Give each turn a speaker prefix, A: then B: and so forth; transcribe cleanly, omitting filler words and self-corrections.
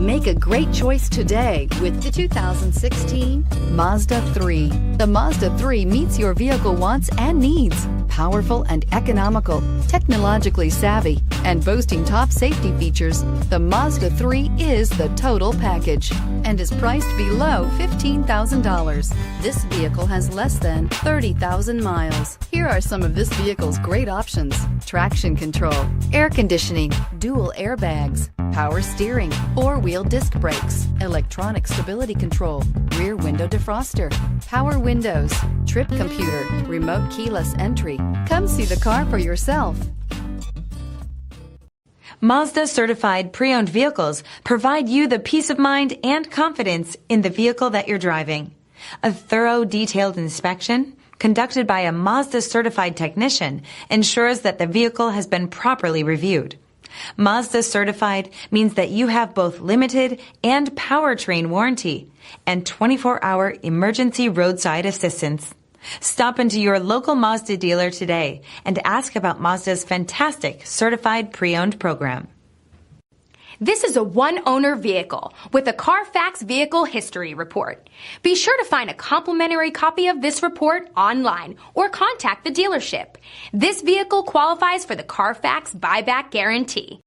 A: Make a great choice today with the 2016 Mazda 3. The Mazda 3 meets your vehicle wants and needs. Powerful and economical, technologically savvy, and boasting top safety features, the Mazda 3 is the total package and is priced below $15,000. This vehicle has less than 30,000 miles. Here are some of this vehicle's great options: traction control, air conditioning, dual airbags, power steering, four-wheel disc brakes, electronic stability control, rear window defroster, power windows, trip computer, remote keyless entry. Come see the car for yourself.
B: Mazda certified pre-owned vehicles provide you the peace of mind and confidence in the vehicle that you're driving. A thorough, detailed inspection conducted by a Mazda certified technician ensures that the vehicle has been properly reviewed. Mazda certified means that you have both limited and powertrain warranty and 24-hour emergency roadside assistance. Stop into your local Mazda dealer today and ask about Mazda's fantastic certified pre-owned program.
C: This is a one-owner vehicle with a CARFAX Vehicle History Report. Be sure to find a complimentary copy of this report online or contact the dealership. This vehicle qualifies for the CARFAX Buyback Guarantee.